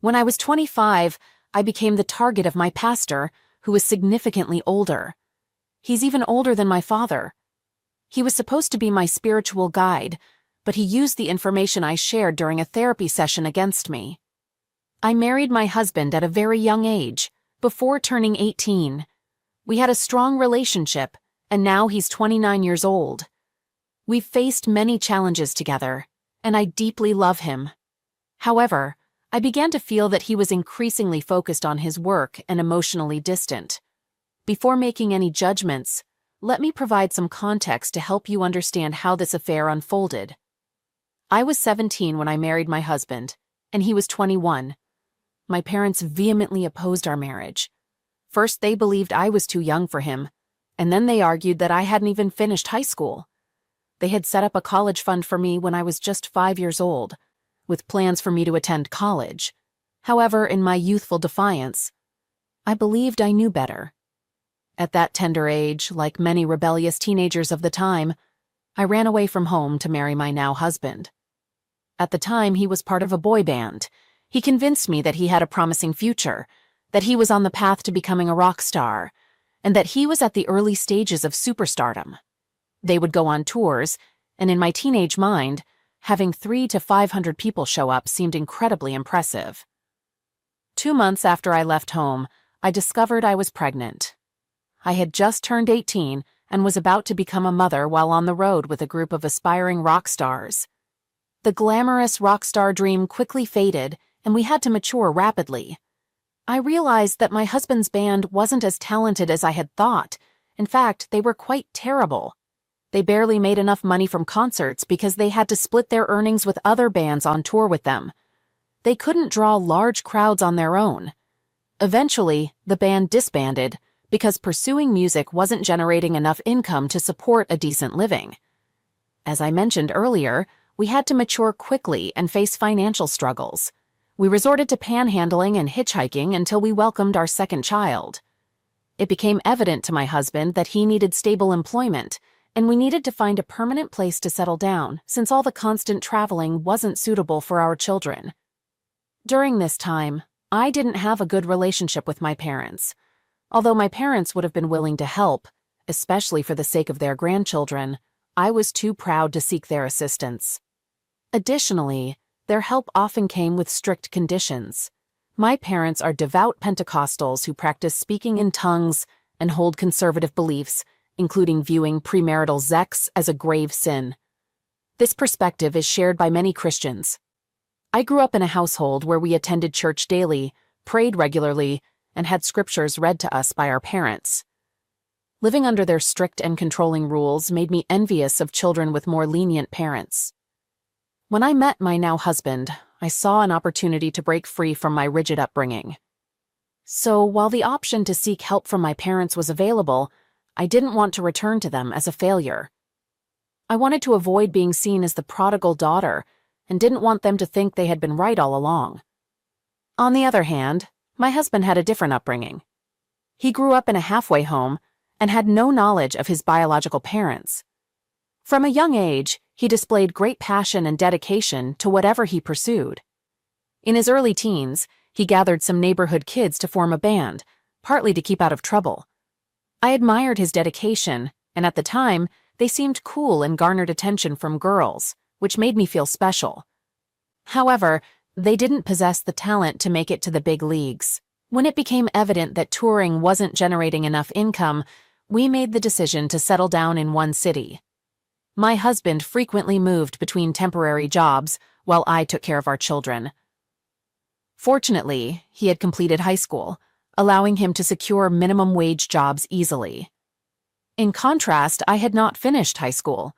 When I was 25, I became the target of my pastor, who was significantly older. He's even older than my father. He was supposed to be my spiritual guide, but he used the information I shared during a therapy session against me. I married my husband at a very young age, before turning 18. We had a strong relationship, and now he's 29 years old. We've faced many challenges together, and I deeply love him. However, I began to feel that he was increasingly focused on his work and emotionally distant. Before making any judgments, let me provide some context to help you understand how this affair unfolded. I was 17 when I married my husband, and he was 21. My parents vehemently opposed our marriage. First, they believed I was too young for him, and then they argued that I hadn't even finished high school. They had set up a college fund for me when I was just 5 years old, with plans for me to attend college. However, in my youthful defiance, I believed I knew better. At that tender age, like many rebellious teenagers of the time, I ran away from home to marry my now husband. At the time, he was part of a boy band. He convinced me that he had a promising future, that he was on the path to becoming a rock star, and that he was at the early stages of superstardom. They would go on tours, and in my teenage mind, having 300 to 500 people show up seemed incredibly impressive. 2 months after I left home, I discovered I was pregnant. I had just turned 18 and was about to become a mother while on the road with a group of aspiring rock stars. The glamorous rock star dream quickly faded, and we had to mature rapidly. I realized that my husband's band wasn't as talented as I had thought. In fact, they were quite terrible. They barely made enough money from concerts because they had to split their earnings with other bands on tour with them. They couldn't draw large crowds on their own. Eventually, the band disbanded because pursuing music wasn't generating enough income to support a decent living. As I mentioned earlier, we had to mature quickly and face financial struggles. We resorted to panhandling and hitchhiking until we welcomed our second child. It became evident to my husband that he needed stable employment, and we needed to find a permanent place to settle down since all the constant traveling wasn't suitable for our children. During this time, I didn't have a good relationship with my parents. Although my parents would have been willing to help, especially for the sake of their grandchildren, I was too proud to seek their assistance. Additionally, their help often came with strict conditions. My parents are devout Pentecostals who practice speaking in tongues and hold conservative beliefs, including viewing premarital sex as a grave sin. This perspective is shared by many Christians. I grew up in a household where we attended church daily, prayed regularly, and had scriptures read to us by our parents. Living under their strict and controlling rules made me envious of children with more lenient parents. When I met my now husband, I saw an opportunity to break free from my rigid upbringing. So, while the option to seek help from my parents was available, I didn't want to return to them as a failure. I wanted to avoid being seen as the prodigal daughter and didn't want them to think they had been right all along. On the other hand, my husband had a different upbringing. He grew up in a halfway home and had no knowledge of his biological parents. From a young age, he displayed great passion and dedication to whatever he pursued. In his early teens, he gathered some neighborhood kids to form a band, partly to keep out of trouble. I admired his dedication, and at the time, they seemed cool and garnered attention from girls, which made me feel special. However, they didn't possess the talent to make it to the big leagues. When it became evident that touring wasn't generating enough income, we made the decision to settle down in one city. My husband frequently moved between temporary jobs while I took care of our children. Fortunately, he had completed high school, allowing him to secure minimum wage jobs easily. In contrast, I had not finished high school.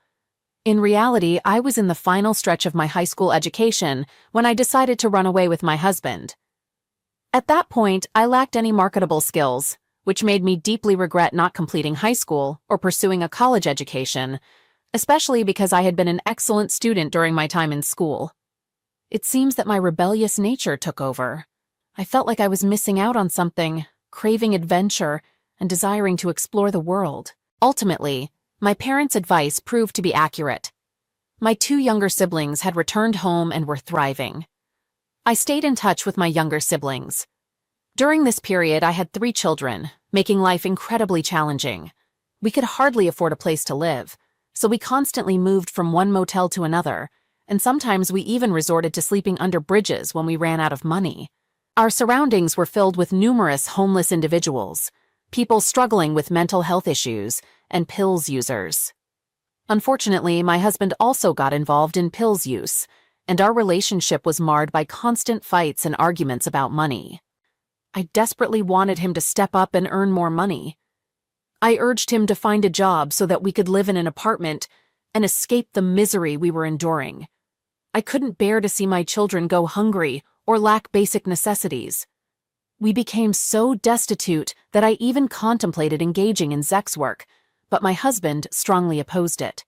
In reality, I was in the final stretch of my high school education when I decided to run away with my husband. At that point, I lacked any marketable skills, which made me deeply regret not completing high school or pursuing a college education, especially because I had been an excellent student during my time in school. It seems that my rebellious nature took over. I felt like I was missing out on something, craving adventure, and desiring to explore the world. Ultimately, my parents' advice proved to be accurate. My 2 younger siblings had returned home and were thriving. I stayed in touch with my younger siblings. During this period, I had 3 children, making life incredibly challenging. We could hardly afford a place to live, so we constantly moved from one motel to another, and sometimes we even resorted to sleeping under bridges when we ran out of money. Our surroundings were filled with numerous homeless individuals, people struggling with mental health issues, and pills users. Unfortunately, my husband also got involved in pills use, and our relationship was marred by constant fights and arguments about money. I desperately wanted him to step up and earn more money. I urged him to find a job so that we could live in an apartment and escape the misery we were enduring. I couldn't bear to see my children go hungry or lack basic necessities. We became so destitute that I even contemplated engaging in sex work, but my husband strongly opposed it.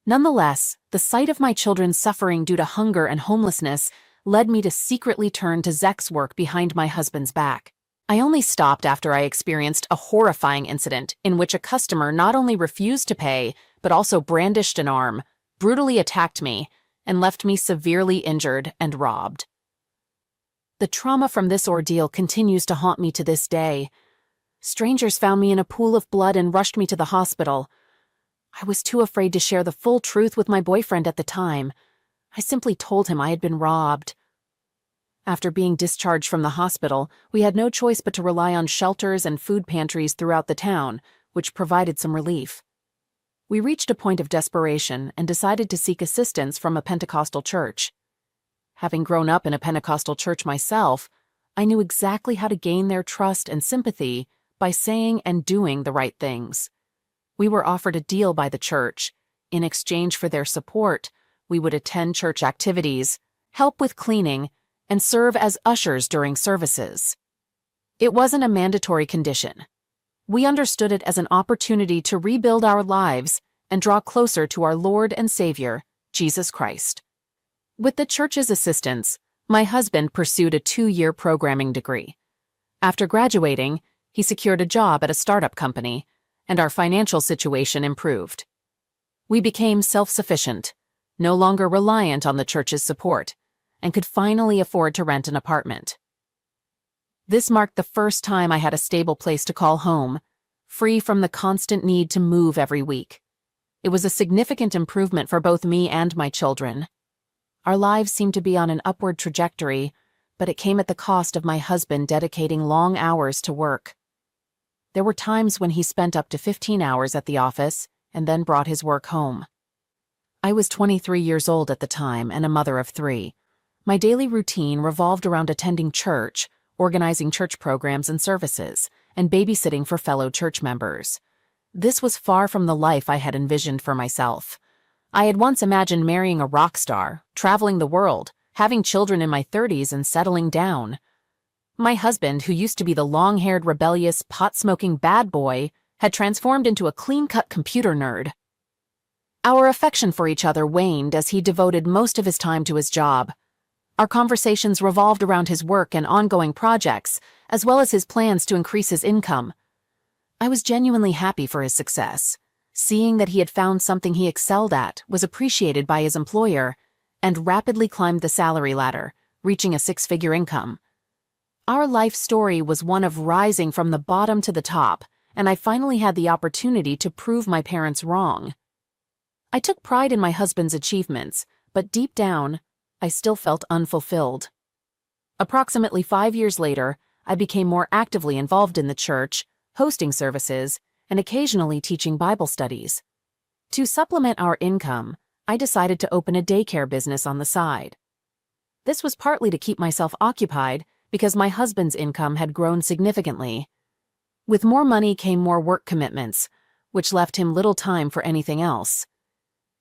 Nonetheless, the sight of my children suffering due to hunger and homelessness led me to secretly turn to sex work behind my husband's back. I only stopped after I experienced a horrifying incident in which a customer not only refused to pay, but also brandished an arm, brutally attacked me, and left me severely injured and robbed. The trauma from this ordeal continues to haunt me to this day. Strangers found me in a pool of blood and rushed me to the hospital. I was too afraid to share the full truth with my boyfriend at the time. I simply told him I had been robbed. After being discharged from the hospital, we had no choice but to rely on shelters and food pantries throughout the town, which provided some relief. We reached a point of desperation and decided to seek assistance from a Pentecostal church. Having grown up in a Pentecostal church myself, I knew exactly how to gain their trust and sympathy by saying and doing the right things. We were offered a deal by the church. In exchange for their support, we would attend church activities, help with cleaning, and serve as ushers during services. It wasn't a mandatory condition. We understood it as an opportunity to rebuild our lives and draw closer to our Lord and Savior, Jesus Christ. With the church's assistance, my husband pursued a 2-year programming degree. After graduating, he secured a job at a startup company, and our financial situation improved. We became self-sufficient, no longer reliant on the church's support, and could finally afford to rent an apartment. This marked the first time I had a stable place to call home, free from the constant need to move every week. It was a significant improvement for both me and my children. Our lives seemed to be on an upward trajectory, but it came at the cost of my husband dedicating long hours to work. There were times when he spent up to 15 hours at the office and then brought his work home. I was 23 years old at the time and a mother of 3. My daily routine revolved around attending church, organizing church programs and services, and babysitting for fellow church members. This was far from the life I had envisioned for myself. I had once imagined marrying a rock star, traveling the world, having children in my 30s, and settling down. My husband, who used to be the long-haired, rebellious, pot-smoking bad boy, had transformed into a clean-cut computer nerd. Our affection for each other waned as he devoted most of his time to his job. Our conversations revolved around his work and ongoing projects, as well as his plans to increase his income. I was genuinely happy for his success. Seeing that he had found something he excelled at, was appreciated by his employer, and rapidly climbed the salary ladder, reaching a 6-figure income. Our life story was one of rising from the bottom to the top, and I finally had the opportunity to prove my parents wrong. I took pride in my husband's achievements, but deep down, I still felt unfulfilled. Approximately 5 years later, I became more actively involved in the church, hosting services, and occasionally teaching Bible studies. To supplement our income, I decided to open a daycare business on the side. This was partly to keep myself occupied because my husband's income had grown significantly. With more money came more work commitments, which left him little time for anything else.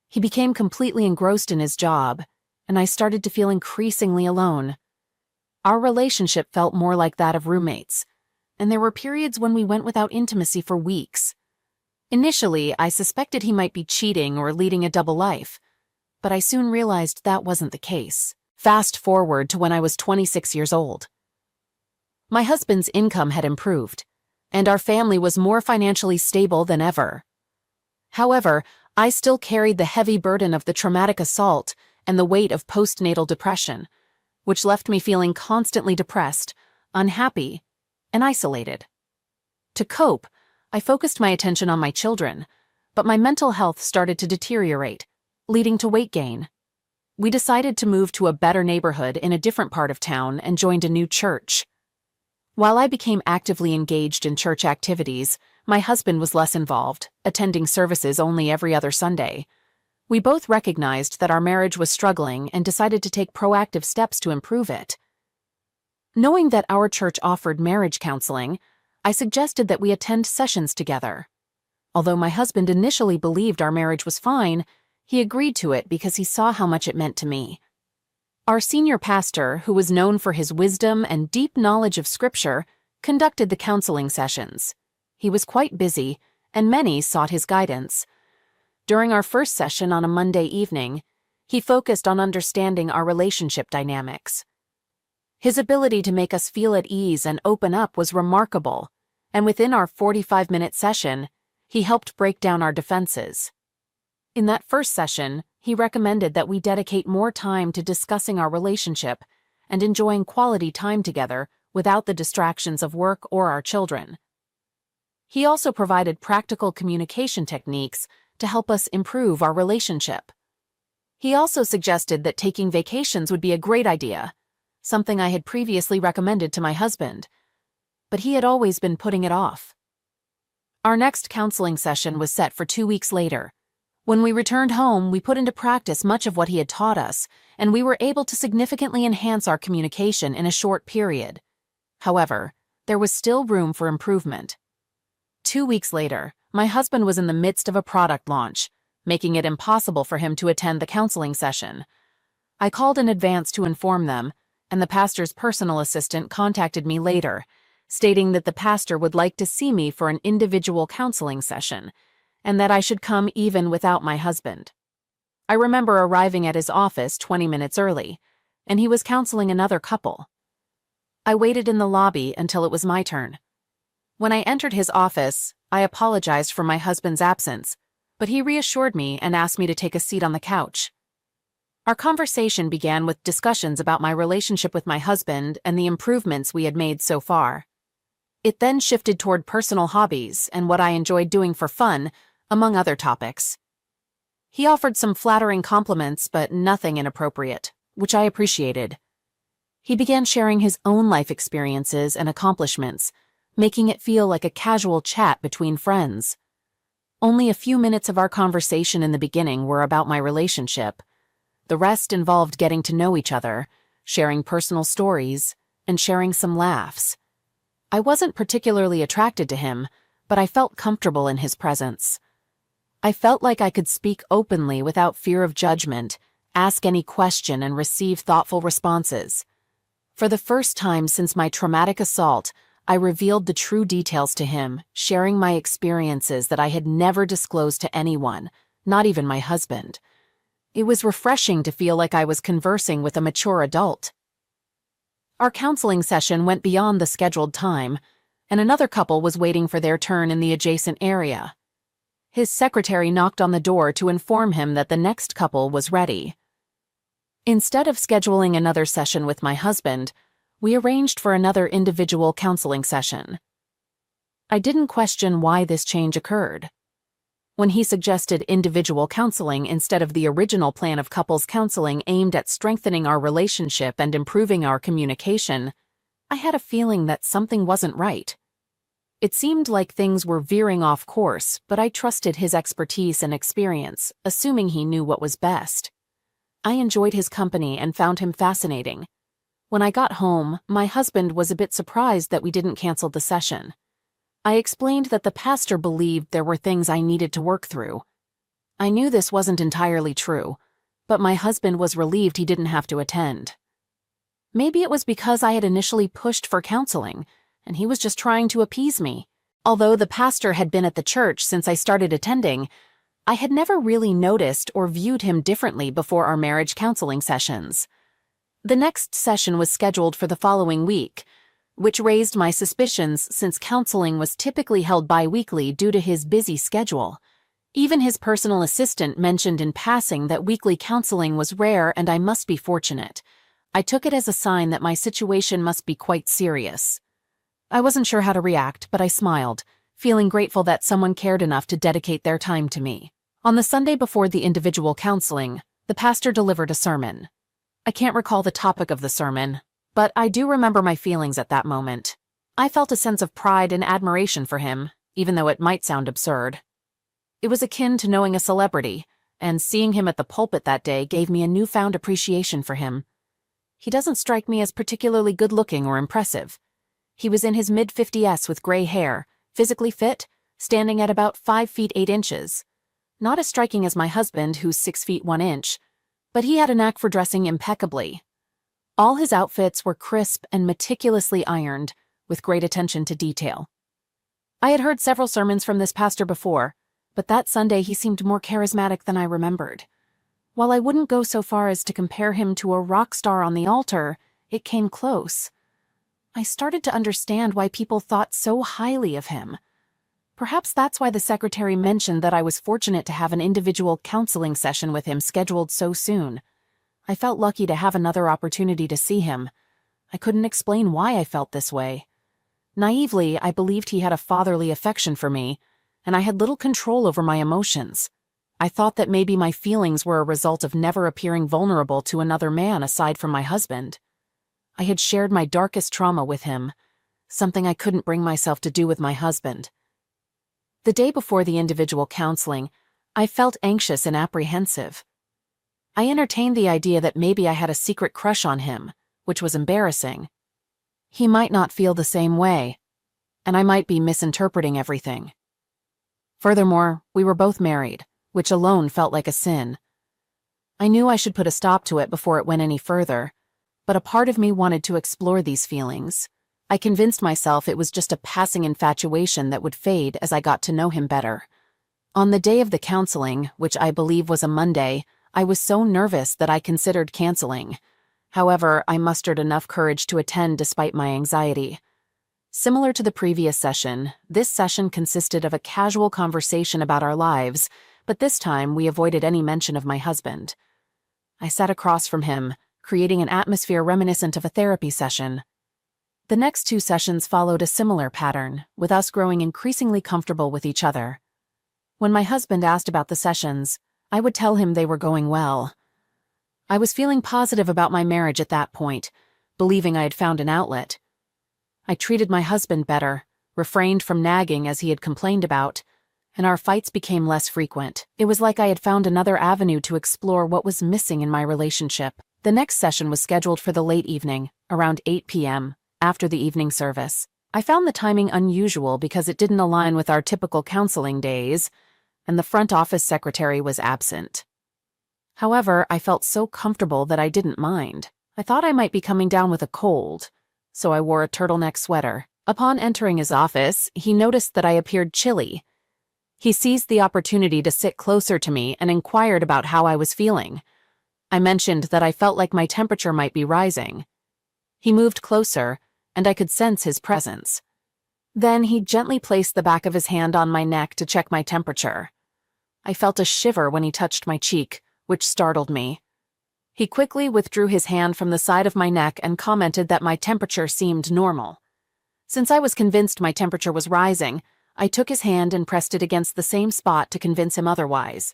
He became completely engrossed in his job, and I started to feel increasingly alone. Our relationship felt more like that of roommates, and there were periods when we went without intimacy for weeks. Initially, I suspected he might be cheating or leading a double life, but I soon realized that wasn't the case. Fast forward to when I was 26 years old. My husband's income had improved, and our family was more financially stable than ever. However, I still carried the heavy burden of the traumatic assault and the weight of postnatal depression. which left me feeling constantly depressed, unhappy, and isolated. To cope, I focused my attention on my children, but my mental health started to deteriorate, leading to weight gain. We decided to move to a better neighborhood in a different part of town and joined a new church. While I became actively engaged in church activities, my husband was less involved, attending services only every other Sunday. We both recognized that our marriage was struggling and decided to take proactive steps to improve it. Knowing that our church offered marriage counseling, I suggested that we attend sessions together. Although my husband initially believed our marriage was fine, he agreed to it because he saw how much it meant to me. Our senior pastor, who was known for his wisdom and deep knowledge of Scripture, conducted the counseling sessions. He was quite busy, and many sought his guidance. During our first session on a Monday evening, he focused on understanding our relationship dynamics. His ability to make us feel at ease and open up was remarkable, and within our 45-minute session, he helped break down our defenses. In that first session, he recommended that we dedicate more time to discussing our relationship and enjoying quality time together without the distractions of work or our children. He also provided practical communication techniques to help us improve our relationship. He also suggested that taking vacations would be a great idea, something I had previously recommended to my husband, but he had always been putting it off. Our next counseling session was set for 2 weeks later. When we returned home, we put into practice much of what he had taught us, and we were able to significantly enhance our communication in a short period. However, there was still room for improvement. 2 weeks later, my husband was in the midst of a product launch, making it impossible for him to attend the counseling session. I called in advance to inform them, and the pastor's personal assistant contacted me later, stating that the pastor would like to see me for an individual counseling session, and that I should come even without my husband. I remember arriving at his office 20 minutes early, and he was counseling another couple. I waited in the lobby until it was my turn. When I entered his office, I apologized for my husband's absence, but he reassured me and asked me to take a seat on the couch. Our conversation began with discussions about my relationship with my husband and the improvements we had made so far. It then shifted toward personal hobbies and what I enjoyed doing for fun, among other topics. He offered some flattering compliments, but nothing inappropriate, which I appreciated. He began sharing his own life experiences and accomplishments, making it feel like a casual chat between friends. Only a few minutes of our conversation in the beginning were about my relationship. The rest involved getting to know each other, sharing personal stories, and sharing some laughs. I wasn't particularly attracted to him, but I felt comfortable in his presence. I felt like I could speak openly without fear of judgment, ask any question, and receive thoughtful responses. For the first time since my traumatic assault, I revealed the true details to him, sharing my experiences that I had never disclosed to anyone, not even my husband. It was refreshing to feel like I was conversing with a mature adult. Our counseling session went beyond the scheduled time, and another couple was waiting for their turn in the adjacent area. His secretary knocked on the door to inform him that the next couple was ready. Instead of scheduling another session with my husband, we arranged for another individual counseling session. I didn't question why this change occurred. When he suggested individual counseling instead of the original plan of couples counseling aimed at strengthening our relationship and improving our communication, I had a feeling that something wasn't right. It seemed like things were veering off course, but I trusted his expertise and experience, assuming he knew what was best. I enjoyed his company and found him fascinating. When I got home, my husband was a bit surprised that we didn't cancel the session. I explained that the pastor believed there were things I needed to work through. I knew this wasn't entirely true, but my husband was relieved he didn't have to attend. Maybe it was because I had initially pushed for counseling, and he was just trying to appease me. Although the pastor had been at the church since I started attending, I had never really noticed or viewed him differently before our marriage counseling sessions. The next session was scheduled for the following week, which raised my suspicions since counseling was typically held bi-weekly due to his busy schedule. Even his personal assistant mentioned in passing that weekly counseling was rare and I must be fortunate. I took it as a sign that my situation must be quite serious. I wasn't sure how to react, but I smiled, feeling grateful that someone cared enough to dedicate their time to me. On the Sunday before the individual counseling, the pastor delivered a sermon. I can't recall the topic of the sermon, but I do remember my feelings at that moment. I felt a sense of pride and admiration for him, even though it might sound absurd. It was akin to knowing a celebrity, and seeing him at the pulpit that day gave me a newfound appreciation for him. He doesn't strike me as particularly good-looking or impressive. He was in his mid-50s with gray hair, physically fit, standing at about 5 feet 8 inches. Not as striking as my husband, who's 6 feet 1 inch, but he had a knack for dressing impeccably. All his outfits were crisp and meticulously ironed, with great attention to detail. I had heard several sermons from this pastor before, but that Sunday he seemed more charismatic than I remembered. While I wouldn't go so far as to compare him to a rock star on the altar, it came close. I started to understand why people thought so highly of him. Perhaps that's why the secretary mentioned that I was fortunate to have an individual counseling session with him scheduled so soon. I felt lucky to have another opportunity to see him. I couldn't explain why I felt this way. Naively, I believed he had a fatherly affection for me, and I had little control over my emotions. I thought that maybe my feelings were a result of never appearing vulnerable to another man aside from my husband. I had shared my darkest trauma with him, something I couldn't bring myself to do with my husband. The day before the individual counseling, I felt anxious and apprehensive. I entertained the idea that maybe I had a secret crush on him, which was embarrassing. He might not feel the same way, and I might be misinterpreting everything. Furthermore, we were both married, which alone felt like a sin. I knew I should put a stop to it before it went any further, but a part of me wanted to explore these feelings. I convinced myself it was just a passing infatuation that would fade as I got to know him better. On the day of the counseling, which I believe was a Monday, I was so nervous that I considered canceling. However, I mustered enough courage to attend despite my anxiety. Similar to the previous session, this session consisted of a casual conversation about our lives, but this time we avoided any mention of my husband. I sat across from him, creating an atmosphere reminiscent of a therapy session. The next 2 sessions followed a similar pattern, with us growing increasingly comfortable with each other. When my husband asked about the sessions, I would tell him they were going well. I was feeling positive about my marriage at that point, believing I had found an outlet. I treated my husband better, refrained from nagging as he had complained about, and our fights became less frequent. It was like I had found another avenue to explore what was missing in my relationship. The next session was scheduled for the late evening, around 8 p.m., after the evening service. I found the timing unusual because it didn't align with our typical counseling days, and the front office secretary was absent. However, I felt so comfortable that I didn't mind. I thought I might be coming down with a cold, so I wore a turtleneck sweater. Upon entering his office, he noticed that I appeared chilly. He seized the opportunity to sit closer to me and inquired about how I was feeling. I mentioned that I felt like my temperature might be rising. He moved closer, and I could sense his presence. Then he gently placed the back of his hand on my neck to check my temperature. I felt a shiver when he touched my cheek, which startled me. He quickly withdrew his hand from the side of my neck and commented that my temperature seemed normal. Since I was convinced my temperature was rising, I took his hand and pressed it against the same spot to convince him otherwise.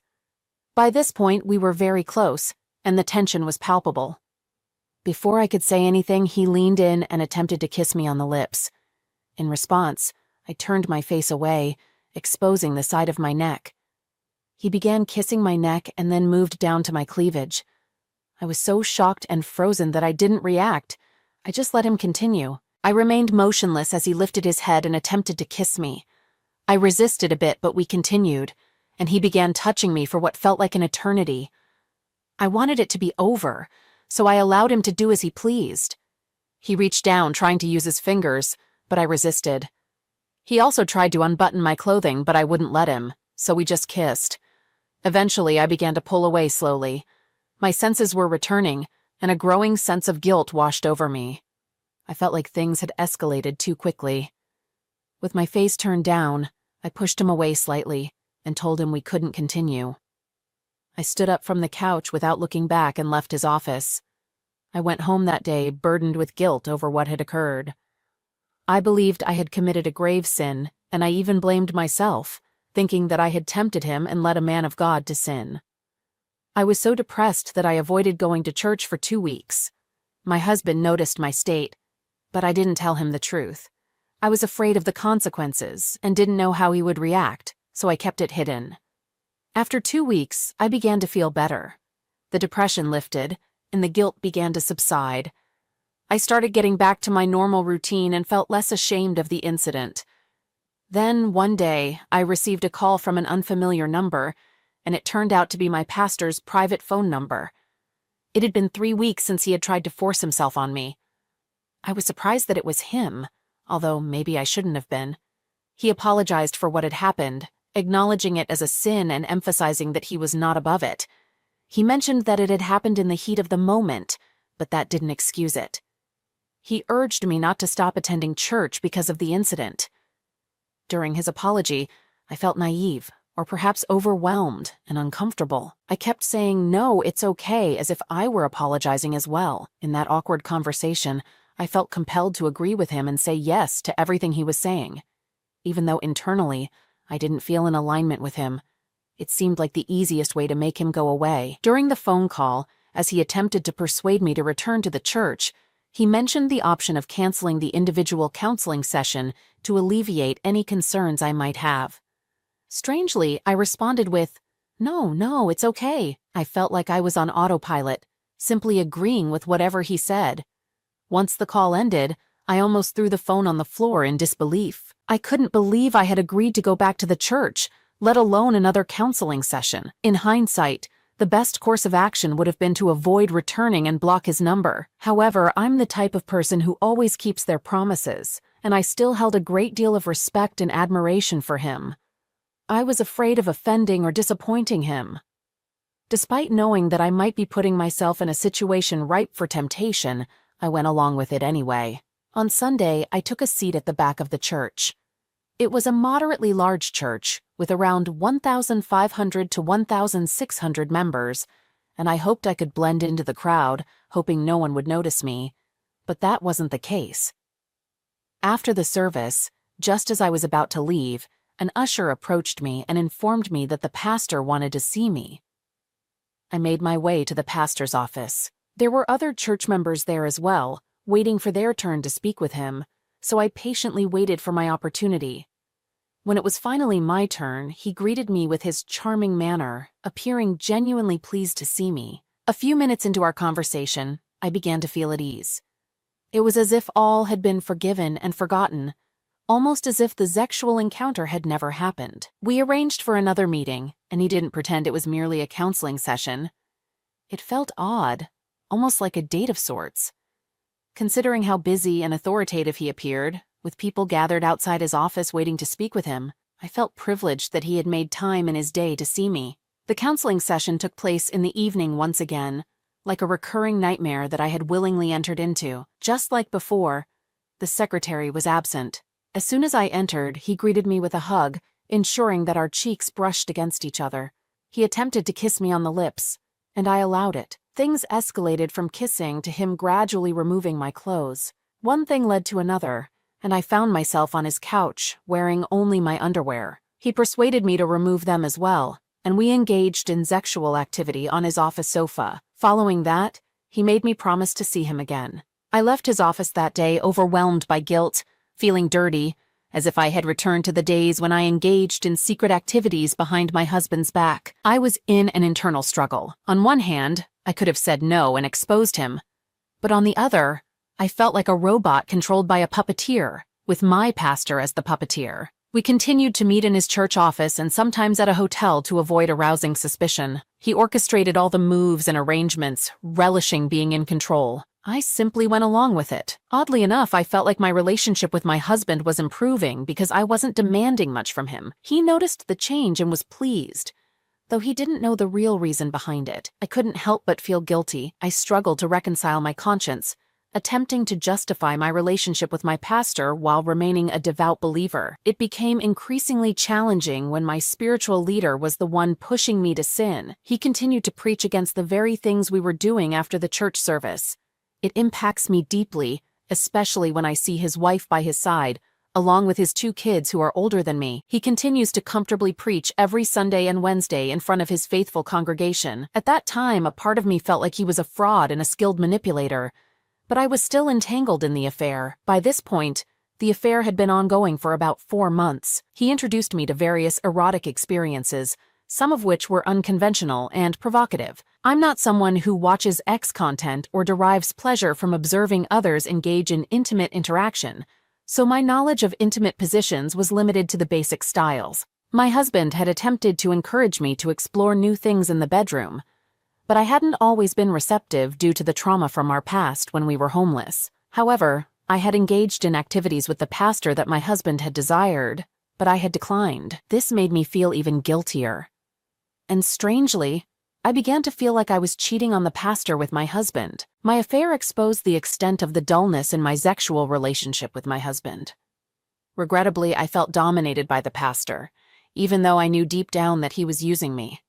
By this point, we were very close, and the tension was palpable. Before I could say anything, he leaned in and attempted to kiss me on the lips. In response, I turned my face away, exposing the side of my neck. He began kissing my neck and then moved down to my cleavage. I was so shocked and frozen that I didn't react. I just let him continue. I remained motionless as he lifted his head and attempted to kiss me. I resisted a bit, but we continued, and he began touching me for what felt like an eternity. I wanted it to be over, so I allowed him to do as he pleased. He reached down, trying to use his fingers, but I resisted. He also tried to unbutton my clothing, but I wouldn't let him, so we just kissed. Eventually, I began to pull away slowly. My senses were returning, and a growing sense of guilt washed over me. I felt like things had escalated too quickly. With my face turned down, I pushed him away slightly and told him we couldn't continue. I stood up from the couch without looking back and left his office. I went home that day burdened with guilt over what had occurred. I believed I had committed a grave sin, and I even blamed myself, thinking that I had tempted him and led a man of God to sin. I was so depressed that I avoided going to church for 2 weeks. My husband noticed my state, but I didn't tell him the truth. I was afraid of the consequences and didn't know how he would react, so I kept it hidden. After 2 weeks, I began to feel better. The depression lifted, and the guilt began to subside. I started getting back to my normal routine and felt less ashamed of the incident. Then, one day, I received a call from an unfamiliar number, and it turned out to be my pastor's private phone number. It had been 3 weeks since he had tried to force himself on me. I was surprised that it was him, although maybe I shouldn't have been. He apologized for what had happened, acknowledging it as a sin and emphasizing that he was not above it. He mentioned that it had happened in the heat of the moment, but that didn't excuse it. He urged me not to stop attending church because of the incident. During his apology, I felt naive, or perhaps overwhelmed and uncomfortable. I kept saying, "No, it's okay," as if I were apologizing as well. In that awkward conversation, I felt compelled to agree with him and say yes to everything he was saying. Even though internally, I didn't feel in alignment with him. It seemed like the easiest way to make him go away. During the phone call, as he attempted to persuade me to return to the church, he mentioned the option of canceling the individual counseling session to alleviate any concerns I might have. Strangely, I responded with, No, it's okay." I felt like I was on autopilot, simply agreeing with whatever he said. Once the call ended, I almost threw the phone on the floor in disbelief. I couldn't believe I had agreed to go back to the church, let alone another counseling session. In hindsight, the best course of action would have been to avoid returning and block his number. However, I'm the type of person who always keeps their promises, and I still held a great deal of respect and admiration for him. I was afraid of offending or disappointing him. Despite knowing that I might be putting myself in a situation ripe for temptation, I went along with it anyway. On Sunday, I took a seat at the back of the church. It was a moderately large church, with around 1,500 to 1,600 members, and I hoped I could blend into the crowd, hoping no one would notice me. But that wasn't the case. After the service, just as I was about to leave, an usher approached me and informed me that the pastor wanted to see me. I made my way to the pastor's office. There were other church members there as well, waiting for their turn to speak with him, so I patiently waited for my opportunity. When it was finally my turn, he greeted me with his charming manner, appearing genuinely pleased to see me. A few minutes into our conversation, I began to feel at ease. It was as if all had been forgiven and forgotten, almost as if the sexual encounter had never happened. We arranged for another meeting, and he didn't pretend it was merely a counseling session. It felt odd, almost like a date of sorts. Considering how busy and authoritative he appeared, with people gathered outside his office waiting to speak with him, I felt privileged that he had made time in his day to see me. The counseling session took place in the evening once again, like a recurring nightmare that I had willingly entered into. Just like before, the secretary was absent. As soon as I entered, he greeted me with a hug, ensuring that our cheeks brushed against each other. He attempted to kiss me on the lips, and I allowed it. Things escalated from kissing to him gradually removing my clothes. One thing led to another, and I found myself on his couch, wearing only my underwear. He persuaded me to remove them as well, and we engaged in sexual activity on his office sofa. Following that, he made me promise to see him again. I left his office that day overwhelmed by guilt, feeling dirty, as if I had returned to the days when I engaged in secret activities behind my husband's back. I was in an internal struggle. On one hand, I could have said no and exposed him, but on the other, I felt like a robot controlled by a puppeteer, with my pastor as the puppeteer. We continued to meet in his church office and sometimes at a hotel to avoid arousing suspicion. He orchestrated all the moves and arrangements, relishing being in control. I simply went along with it. Oddly enough, I felt like my relationship with my husband was improving because I wasn't demanding much from him. He noticed the change and was pleased, though he didn't know the real reason behind it. I couldn't help but feel guilty. I struggled to reconcile my conscience, attempting to justify my relationship with my pastor while remaining a devout believer. It became increasingly challenging when my spiritual leader was the one pushing me to sin. He continued to preach against the very things we were doing after the church service. It impacts me deeply, especially when I see his wife by his side, along with his 2 kids who are older than me. He continues to comfortably preach every Sunday and Wednesday in front of his faithful congregation. At that time, a part of me felt like he was a fraud and a skilled manipulator, but I was still entangled in the affair. By this point, the affair had been ongoing for about 4 months. He introduced me to various erotic experiences, some of which were unconventional and provocative. I'm not someone who watches X content or derives pleasure from observing others engage in intimate interaction, so my knowledge of intimate positions was limited to the basic styles. My husband had attempted to encourage me to explore new things in the bedroom, but I hadn't always been receptive due to the trauma from our past when we were homeless. However, I had engaged in activities with the pastor that my husband had desired, but I had declined. This made me feel even guiltier. And strangely, I began to feel like I was cheating on the pastor with my husband. My affair exposed the extent of the dullness in my sexual relationship with my husband. Regrettably, I felt dominated by the pastor, even though I knew deep down that he was using me.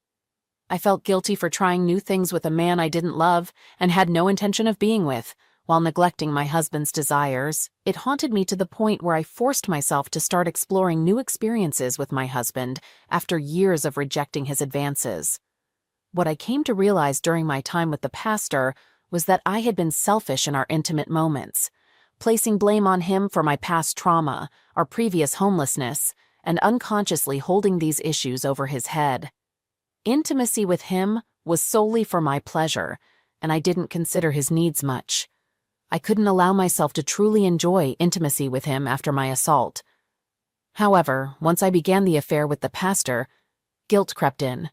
I felt guilty for trying new things with a man I didn't love and had no intention of being with, while neglecting my husband's desires. It haunted me to the point where I forced myself to start exploring new experiences with my husband after years of rejecting his advances. What I came to realize during my time with the pastor was that I had been selfish in our intimate moments, placing blame on him for my past trauma, our previous homelessness, and unconsciously holding these issues over his head. Intimacy with him was solely for my pleasure, and I didn't consider his needs much. I couldn't allow myself to truly enjoy intimacy with him after my assault. However, once I began the affair with the pastor, guilt crept in,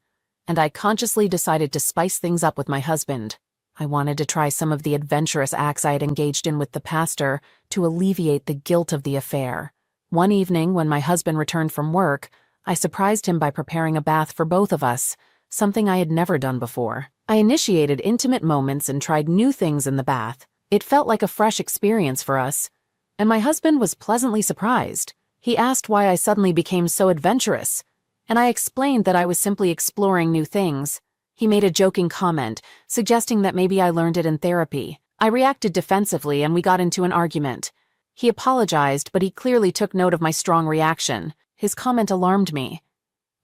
and I consciously decided to spice things up with my husband. I wanted to try some of the adventurous acts I had engaged in with the pastor to alleviate the guilt of the affair. One evening, when my husband returned from work, I surprised him by preparing a bath for both of us, something I had never done before. I initiated intimate moments and tried new things in the bath. It felt like a fresh experience for us, and my husband was pleasantly surprised. He asked why I suddenly became so adventurous, and I explained that I was simply exploring new things. He made a joking comment, suggesting that maybe I learned it in therapy. I reacted defensively and we got into an argument. He apologized, but he clearly took note of my strong reaction. His comment alarmed me,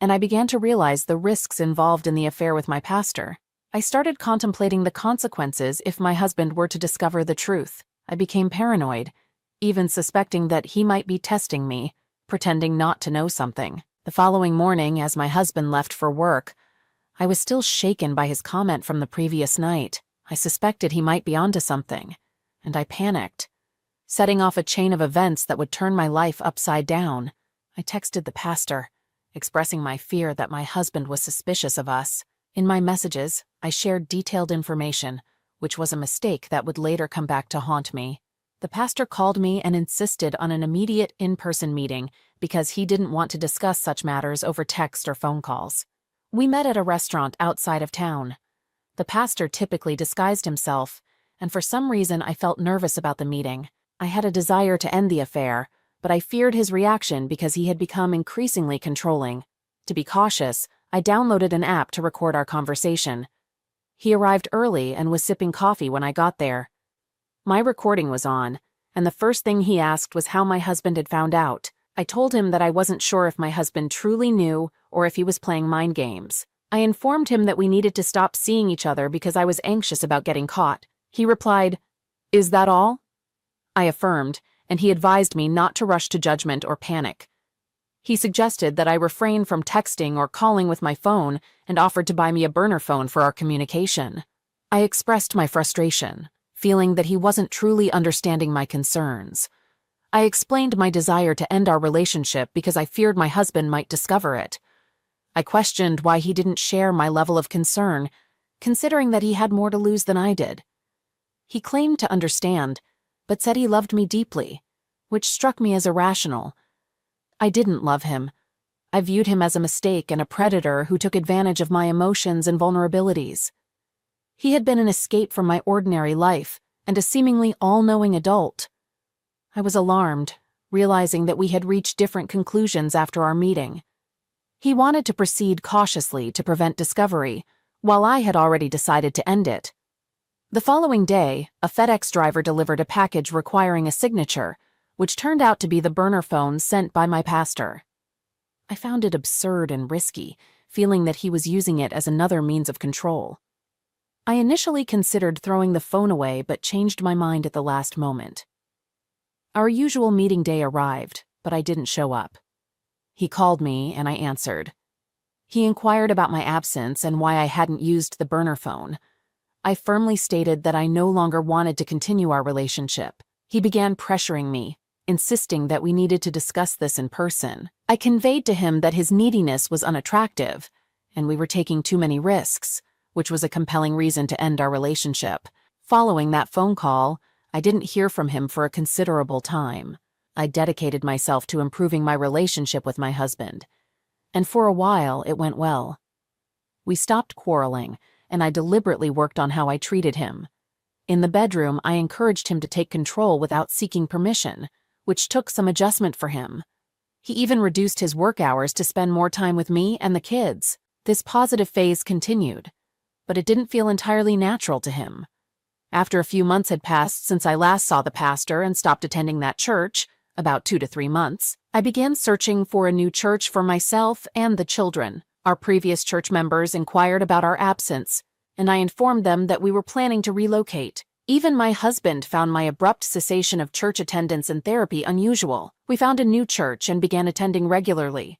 and I began to realize the risks involved in the affair with my pastor. I started contemplating the consequences if my husband were to discover the truth. I became paranoid, even suspecting that he might be testing me, pretending not to know something. The following morning, as my husband left for work, I was still shaken by his comment from the previous night. I suspected he might be onto something, and I panicked, setting off a chain of events that would turn my life upside down. I texted the pastor, expressing my fear that my husband was suspicious of us. In my messages, I shared detailed information, which was a mistake that would later come back to haunt me. The pastor called me and insisted on an immediate in-person meeting because he didn't want to discuss such matters over text or phone calls. We met at a restaurant outside of town. The pastor typically disguised himself, and for some reason I felt nervous about the meeting. I had a desire to end the affair, but I feared his reaction because he had become increasingly controlling. To be cautious, I downloaded an app to record our conversation. He arrived early and was sipping coffee when I got there. My recording was on, and the first thing he asked was how my husband had found out. I told him that I wasn't sure if my husband truly knew or if he was playing mind games. I informed him that we needed to stop seeing each other because I was anxious about getting caught. He replied, "Is that all?" I affirmed, and he advised me not to rush to judgment or panic. He suggested that I refrain from texting or calling with my phone and offered to buy me a burner phone for our communication. I expressed my frustration, feeling that he wasn't truly understanding my concerns. I explained my desire to end our relationship because I feared my husband might discover it. I questioned why he didn't share my level of concern, considering that he had more to lose than I did. He claimed to understand, but said he loved me deeply, which struck me as irrational. I didn't love him. I viewed him as a mistake and a predator who took advantage of my emotions and vulnerabilities. He had been an escape from my ordinary life and a seemingly all-knowing adult. I was alarmed, realizing that we had reached different conclusions after our meeting. He wanted to proceed cautiously to prevent discovery, while I had already decided to end it. The following day, a FedEx driver delivered a package requiring a signature, which turned out to be the burner phone sent by my pastor. I found it absurd and risky, feeling that he was using it as another means of control. I initially considered throwing the phone away but changed my mind at the last moment. Our usual meeting day arrived, but I didn't show up. He called me and I answered. He inquired about my absence and why I hadn't used the burner phone. I firmly stated that I no longer wanted to continue our relationship. He began pressuring me, insisting that we needed to discuss this in person. I conveyed to him that his neediness was unattractive, and we were taking too many risks, which was a compelling reason to end our relationship. Following that phone call, I didn't hear from him for a considerable time. I dedicated myself to improving my relationship with my husband, and for a while it went well. We stopped quarreling, and I deliberately worked on how I treated him. In the bedroom, I encouraged him to take control without seeking permission, which took some adjustment for him. He even reduced his work hours to spend more time with me and the kids. This positive phase continued, but it didn't feel entirely natural to him. After a few months had passed since I last saw the pastor and stopped attending that church, about 2 to 3 months, I began searching for a new church for myself and the children. Our previous church members inquired about our absence, and I informed them that we were planning to relocate. Even my husband found my abrupt cessation of church attendance and therapy unusual. We found a new church and began attending regularly.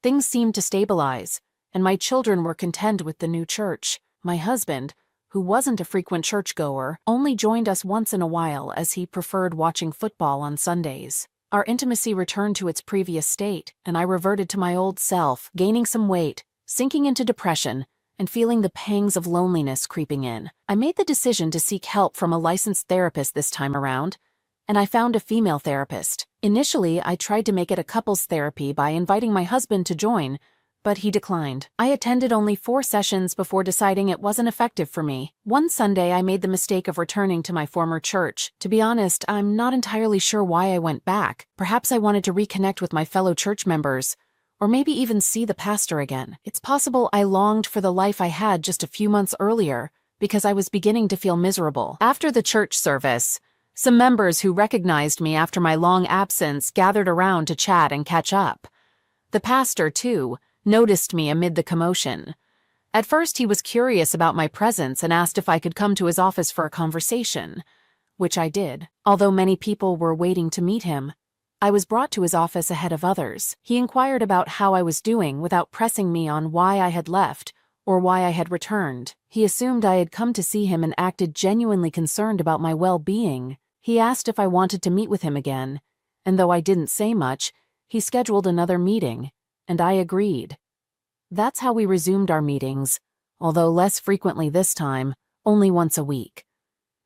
Things seemed to stabilize, and my children were content with the new church. My husband, who wasn't a frequent churchgoer, only joined us once in a while as he preferred watching football on Sundays. Our intimacy returned to its previous state, and I reverted to my old self, gaining some weight, sinking into depression, and feeling the pangs of loneliness creeping in. I made the decision to seek help from a licensed therapist this time around, and I found a female therapist. Initially, I tried to make it a couples therapy by inviting my husband to join, but he declined. I attended only 4 sessions before deciding it wasn't effective for me. One Sunday, I made the mistake of returning to my former church. To be honest, I'm not entirely sure why I went back. Perhaps I wanted to reconnect with my fellow church members, or maybe even see the pastor again. It's possible I longed for the life I had just a few months earlier, because I was beginning to feel miserable. After the church service, some members who recognized me after my long absence gathered around to chat and catch up. The pastor, too, noticed me amid the commotion. At first, he was curious about my presence and asked if I could come to his office for a conversation, which I did. Although many people were waiting to meet him, I was brought to his office ahead of others. He inquired about how I was doing without pressing me on why I had left or why I had returned. He assumed I had come to see him and acted genuinely concerned about my well-being. He asked if I wanted to meet with him again, and though I didn't say much, he scheduled another meeting, and I agreed. That's how we resumed our meetings, although less frequently this time, only once a week.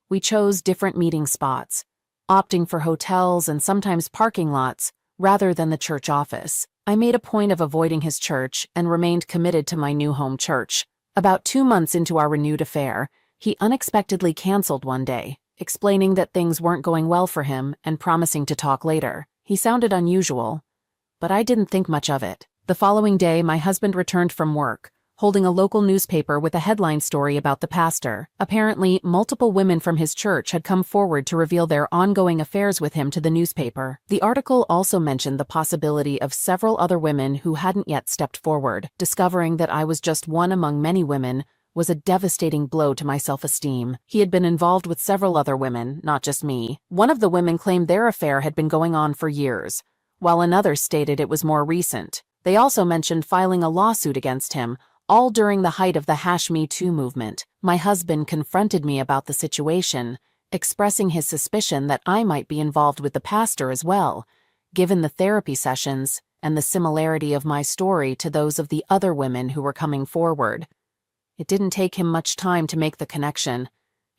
We chose different meeting spots, opting for hotels and sometimes parking lots rather than the church office. I made a point of avoiding his church and remained committed to my new home church. About 2 months into our renewed affair, he unexpectedly canceled one day, explaining that things weren't going well for him and promising to talk later. He sounded unusual, but I didn't think much of it. The following day, my husband returned from work, holding a local newspaper with a headline story about the pastor. Apparently, multiple women from his church had come forward to reveal their ongoing affairs with him to the newspaper. The article also mentioned the possibility of several other women who hadn't yet stepped forward. Discovering that I was just one among many women was a devastating blow to my self-esteem. He had been involved with several other women, not just me. One of the women claimed their affair had been going on for years, while another stated it was more recent. They also mentioned filing a lawsuit against him, all during the height of the #MeToo movement. My husband confronted me about the situation, expressing his suspicion that I might be involved with the pastor as well, given the therapy sessions and the similarity of my story to those of the other women who were coming forward. It didn't take him much time to make the connection,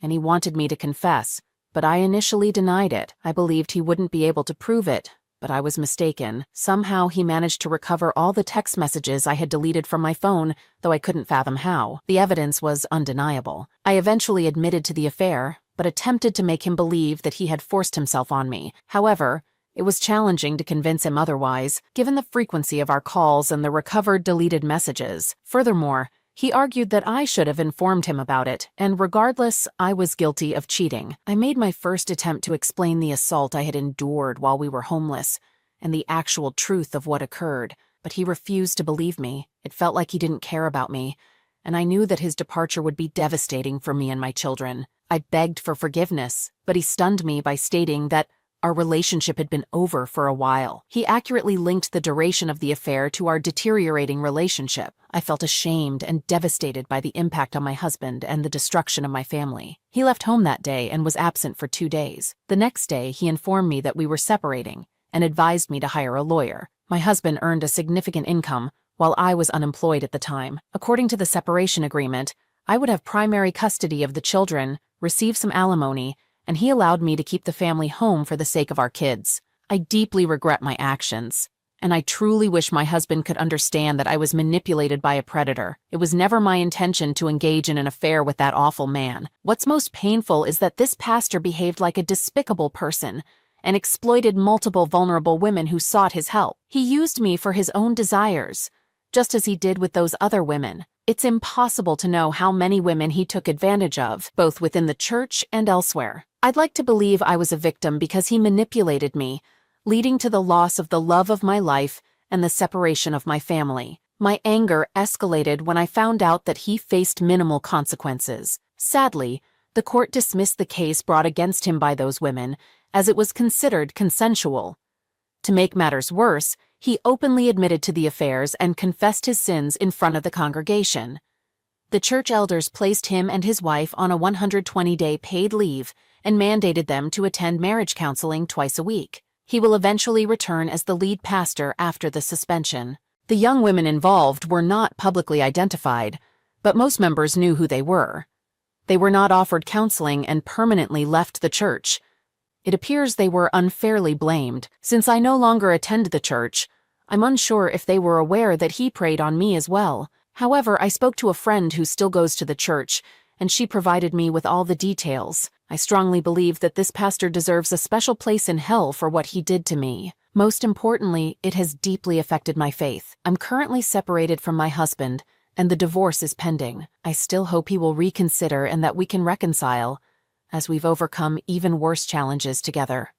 and he wanted me to confess, but I initially denied it. I believed he wouldn't be able to prove it, but I was mistaken. Somehow he managed to recover all the text messages I had deleted from my phone, though I couldn't fathom how. The evidence was undeniable. I eventually admitted to the affair, but attempted to make him believe that he had forced himself on me. However, it was challenging to convince him otherwise, given the frequency of our calls and the recovered deleted messages. Furthermore, He argued that I should have informed him about it, and regardless, I was guilty of cheating. I made my first attempt to explain the assault I had endured while we were homeless, and the actual truth of what occurred, but he refused to believe me. It felt like he didn't care about me, and I knew that his departure would be devastating for me and my children. I begged for forgiveness, but he stunned me by stating that our relationship had been over for a while. He accurately linked the duration of the affair to our deteriorating relationship. I felt ashamed and devastated by the impact on my husband and the destruction of my family. He left home that day and was absent for 2 days. The next day, he informed me that we were separating and advised me to hire a lawyer. My husband earned a significant income, while I was unemployed at the time. According to the separation agreement, I would have primary custody of the children, receive some alimony, and he allowed me to keep the family home for the sake of our kids. I deeply regret my actions, and I truly wish my husband could understand that I was manipulated by a predator. It was never my intention to engage in an affair with that awful man. What's most painful is that this pastor behaved like a despicable person and exploited multiple vulnerable women who sought his help. He used me for his own desires, just as he did with those other women. It's impossible to know how many women he took advantage of, both within the church and elsewhere. I'd like to believe I was a victim because he manipulated me, leading to the loss of the love of my life and the separation of my family. My anger escalated when I found out that he faced minimal consequences. Sadly, the court dismissed the case brought against him by those women, as it was considered consensual. To make matters worse, he openly admitted to the affairs and confessed his sins in front of the congregation. The church elders placed him and his wife on a 120-day paid leave and mandated them to attend marriage counseling twice a week. He will eventually return as the lead pastor after the suspension. The young women involved were not publicly identified, but most members knew who they were. They were not offered counseling and permanently left the church. It appears they were unfairly blamed. Since I no longer attend the church, I'm unsure if they were aware that he preyed on me as well. However, I spoke to a friend who still goes to the church, and she provided me with all the details. I strongly believe that this pastor deserves a special place in hell for what he did to me. Most importantly, it has deeply affected my faith. I'm currently separated from my husband, and the divorce is pending. I still hope he will reconsider and that we can reconcile, as we've overcome even worse challenges together.